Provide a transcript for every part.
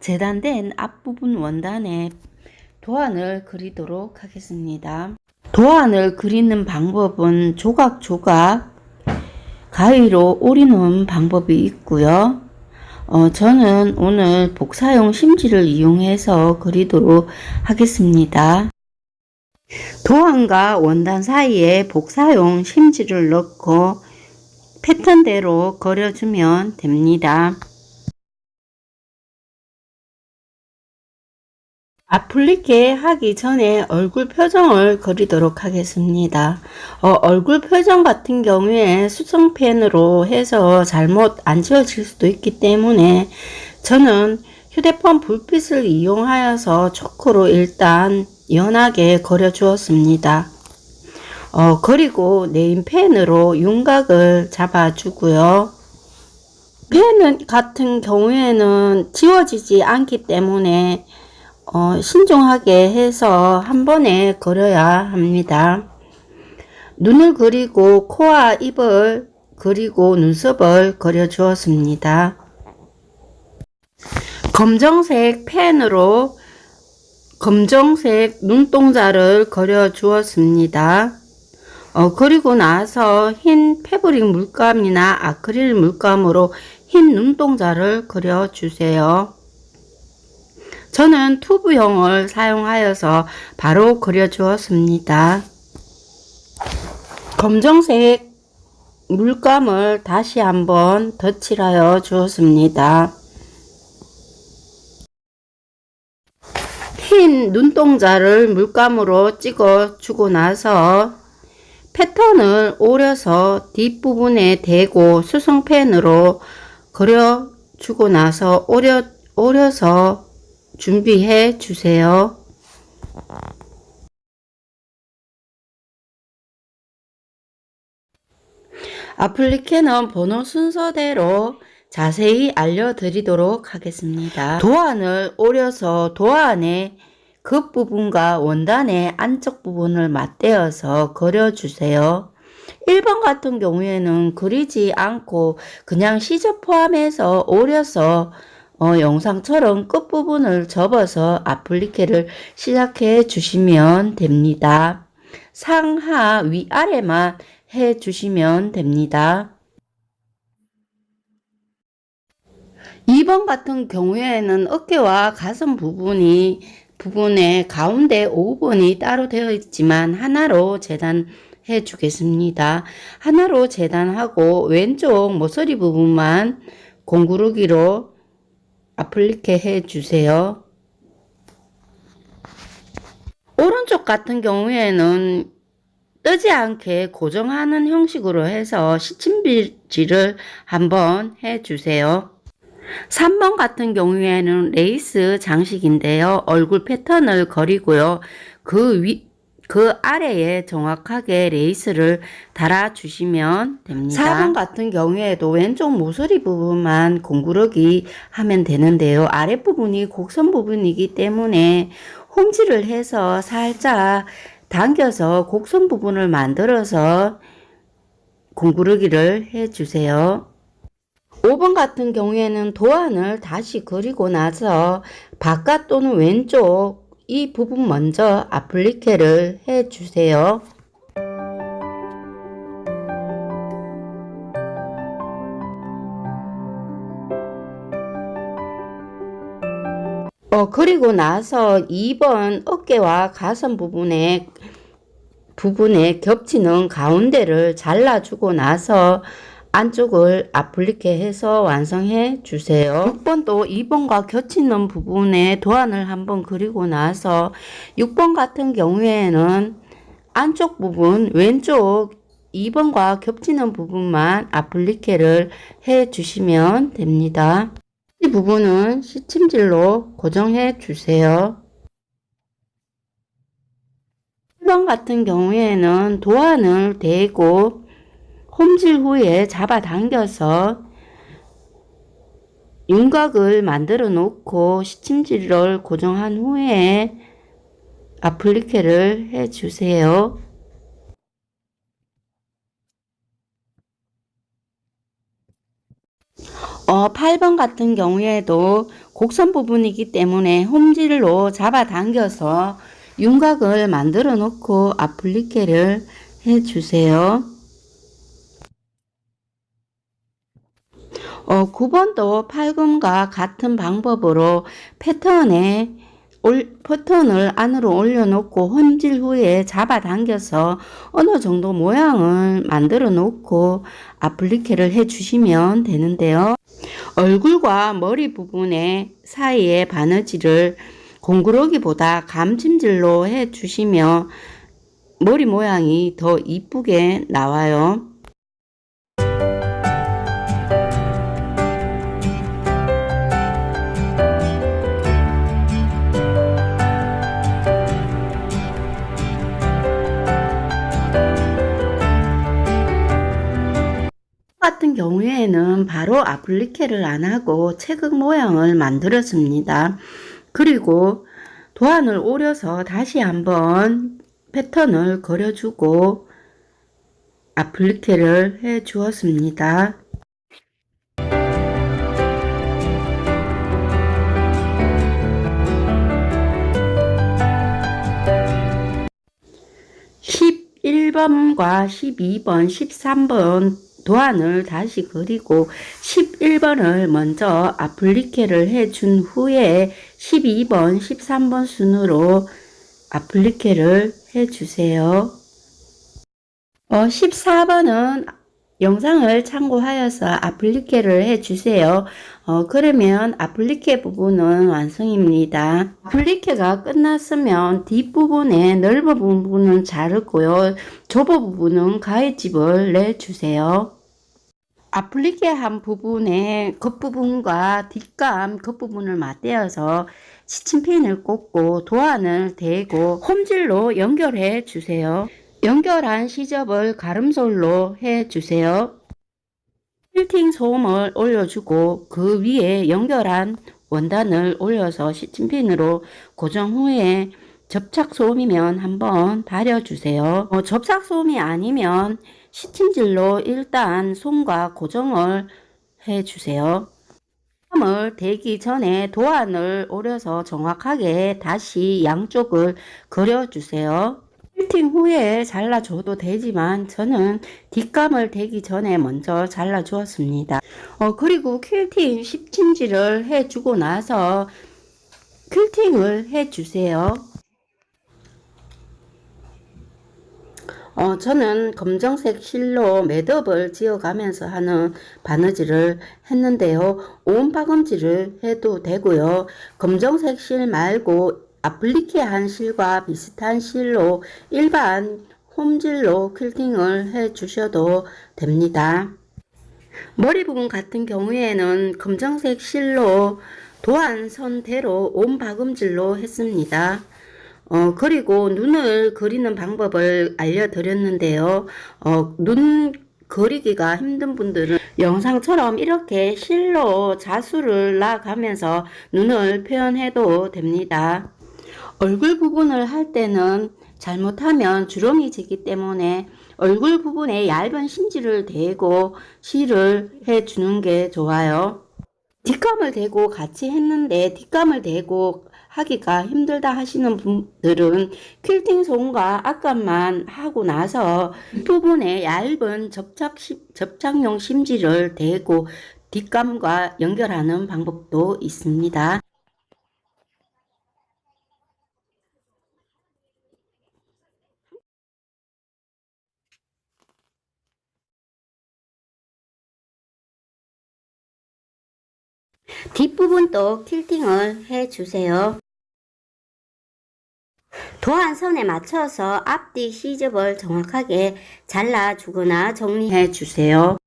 재단된 앞부분 원단에 도안을 그리도록 하겠습니다. 도안을 그리는 방법은 조각조각 가위로 오리는 방법이 있고요. 저는 오늘 복사용 심지를 이용해서 그리도록 하겠습니다. 도안과 원단 사이에 복사용 심지를 넣고 패턴대로 그려주면 됩니다. 아플리케 하기 전에 얼굴 표정을 그리도록 하겠습니다. 얼굴 표정 같은 경우에 수정펜으로 해서 잘못 안 지워질 수도 있기 때문에 저는 휴대폰 불빛을 이용하여서 초크로 일단 연하게 그려 주었습니다. 그리고 네임펜으로 윤곽을 잡아 주고요. 펜 같은 경우에는 지워지지 않기 때문에 신중하게 해서 한 번에 그려야 합니다. 눈을 그리고 코와 입을 그리고 눈썹을 그려 주었습니다. 검정색 펜으로 검정색 눈동자를 그려 주었습니다. 그리고 나서 흰 패브릭 물감이나 아크릴 물감으로 흰 눈동자를 그려 주세요. 저는 튜브형을 사용하여서 바로 그려 주었습니다. 검정색 물감을 다시 한번 덧칠하여 주었습니다. 흰 눈동자를 물감으로 찍어 주고 나서 패턴을 오려서 뒷부분에 대고 수성펜으로 그려 주고 나서 오려서 준비해 주세요. 아플리케는 번호 순서대로 자세히 알려드리도록 하겠습니다. 도안을 오려서 도안의 겉부분과 원단의 안쪽 부분을 맞대어서 그려주세요. 1번 같은 경우에는 그리지 않고 그냥 시접 포함해서 오려서 영상처럼 끝부분을 접어서 아플리케를 시작해 주시면 됩니다. 상하 위아래만 해 주시면 됩니다. 2번 같은 경우에는 어깨와 가슴 부분에 가운데 5번이 따로 되어 있지만 하나로 재단해 주겠습니다. 하나로 재단하고 왼쪽 모서리 부분만 공구르기로 아플리케 해 주세요. 오른쪽 같은 경우에는 뜨지 않게 고정하는 형식으로 해서 시침질을 한번 해 주세요. 3번 같은 경우에는 레이스 장식인데요. 얼굴 패턴을 그리고요. 그 아래에 정확하게 레이스를 달아 주시면 됩니다. 4번 같은 경우에도 왼쪽 모서리 부분만 공구르기 하면 되는데요. 아랫부분이 곡선 부분이기 때문에 홈질을 해서 살짝 당겨서 곡선 부분을 만들어서 공구르기를 해 주세요. 5번 같은 경우에는 도안을 다시 그리고 나서 바깥 또는 왼쪽 이 부분 먼저 아플리케를 해 주세요. 그리고 나서 2번 어깨와 가슴 부분에 겹치는 가운데를 잘라주고 나서 안쪽을 아플리케 해서 완성해 주세요. 6번도 2번과 겹치는 부분에 도안을 한번 그리고 나서 6번 같은 경우에는 안쪽 부분 왼쪽 2번과 겹치는 부분만 아플리케를 해 주시면 됩니다. 이 부분은 시침질로 고정해 주세요. 1번 같은 경우에는 도안을 대고 홈질 후에 잡아당겨서 윤곽을 만들어 놓고 시침질을 고정한 후에 아플리케를 해 주세요. 8번 같은 경우에도 곡선 부분이기 때문에 홈질로 잡아당겨서 윤곽을 만들어 놓고 아플리케를 해주세요. 9번도 팔금과 같은 방법으로 패턴을 안으로 올려놓고 홈질 후에 잡아당겨서 어느 정도 모양을 만들어 놓고 아플리케를 해주시면 되는데요. 얼굴과 머리 부분의 사이에 바느질을 공구르기보다 감침질로 해주시면 머리 모양이 더 이쁘게 나와요. 같은 경우에는 바로 아플리케를 안 하고 체극 모양을 만들었습니다. 그리고 도안을 오려서 다시 한번 패턴을 그려주고 아플리케를 해 주었습니다. (11번과) (12번) (13번) 도안을 다시 그리고 11번을 먼저 아플리케를 해준 후에 12번, 13번 순으로 아플리케를 해주세요. 14번은 영상을 참고하여서 아플리케를 해주세요. 그러면 아플리케 부분은 완성입니다. 아플리케가 끝났으면 뒷부분에 넓은 부분은 자르고요. 좁은 부분은 가위집을 내주세요. 아플리케 한 부분의 겉부분과 뒷감 겉부분을 맞대어서 시침핀을 꽂고 도안을 대고 홈질로 연결해 주세요. 연결한 시접을 가름솔로 해 주세요. 퀼팅 솜을 올려주고 그 위에 연결한 원단을 올려서 시침핀으로 고정 후에 접착솜이면 한번 다려주세요. 접착솜이 아니면 시침질로 일단 솜과 고정을 해주세요. 을 대기 전에 도안을 오려서 정확하게 다시 양쪽을 그려주세요. 퀼팅 후에 잘라줘도 되지만 저는 뒷감을 대기 전에 먼저 잘라 주었습니다. 그리고 퀼팅 십침질을 해주고 나서 퀼팅을 해주세요. 저는 검정색 실로 매듭을 지어가면서 하는 바느질을 했는데요. 오음파금질을 해도 되고요. 검정색 실 말고 아플리케한 실과 비슷한 실로 일반 홈질로 퀼팅을 해 주셔도 됩니다. 머리 부분 같은 경우에는 검정색 실로 도안선대로 오음파금질로 했습니다. 그리고 눈을 그리는 방법을 알려드렸는데요. 눈 그리기가 힘든 분들은 영상처럼 이렇게 실로 자수를 놔가면서 눈을 표현해도 됩니다. 얼굴 부분을 할 때는 잘못하면 주름이 지기 때문에 얼굴 부분에 얇은 심지를 대고 실을 해주는 게 좋아요. 뒷감을 대고 같이 했는데 뒷감을 대고 하기가 힘들다 하시는 분들은 퀼팅 솜과 앞감만 하고 나서 부분에 얇은 접착용 심지를 대고 뒷감과 연결하는 방법도 있습니다. 뒷부분도 퀼팅을 해주세요. 도안선에 맞춰서 앞뒤 시접을 정확하게 잘라주거나 정리해 주세요.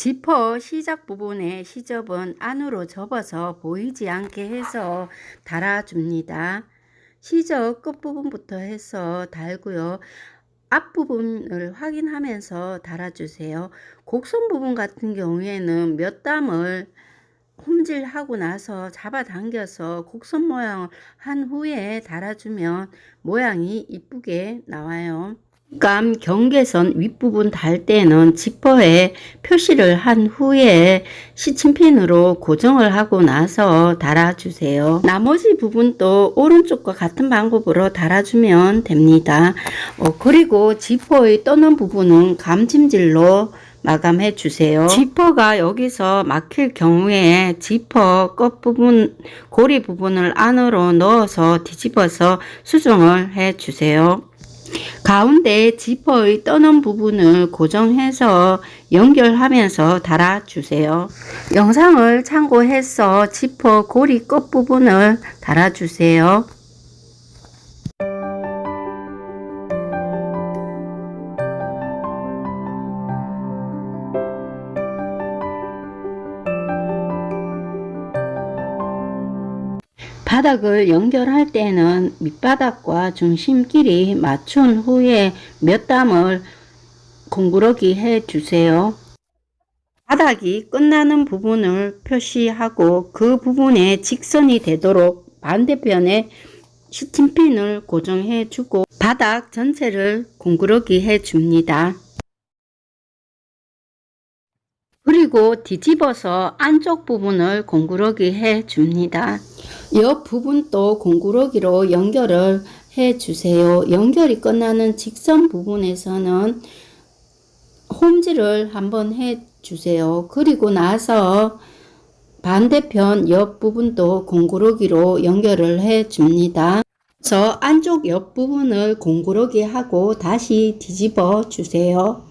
지퍼 시작 부분의 시접은 안으로 접어서 보이지 않게 해서 달아줍니다. 시접 끝부분부터 해서 달고요. 앞부분을 확인하면서 달아주세요. 곡선 부분 같은 경우에는 몇 담을 홈질하고 나서 잡아당겨서 곡선 모양을 한 후에 달아주면 모양이 이쁘게 나와요. 감 경계선 윗부분 달 때는 지퍼에 표시를 한 후에 시침핀으로 고정을 하고 나서 달아주세요. 나머지 부분도 오른쪽과 같은 방법으로 달아주면 됩니다. 그리고 지퍼의 떠는 부분은 감침질로 마감해 주세요. 지퍼가 여기서 막힐 경우에 지퍼 끝부분 고리 부분을 안으로 넣어서 뒤집어서 수정을 해 주세요. 가운데 지퍼의 떠는 부분을 고정해서 연결하면서 달아주세요. 영상을 참고해서 지퍼 고리 끝부분을 달아주세요. 바닥을 연결할 때는 밑바닥과 중심끼리 맞춘 후에 몇 담을 공구러기 해 주세요. 바닥이 끝나는 부분을 표시하고 그 부분에 직선이 되도록 반대편에 시침핀을 고정해 주고 바닥 전체를 공구러기 해 줍니다. 그리고 뒤집어서 안쪽 부분을 공구러기 해 줍니다. 옆 부분도 공구러기로 연결을 해 주세요. 연결이 끝나는 직선 부분에서는 홈질을 한번 해 주세요. 그리고 나서 반대편 옆 부분도 공구러기로 연결을 해 줍니다. 저 안쪽 옆 부분을 공구러기 하고 다시 뒤집어 주세요.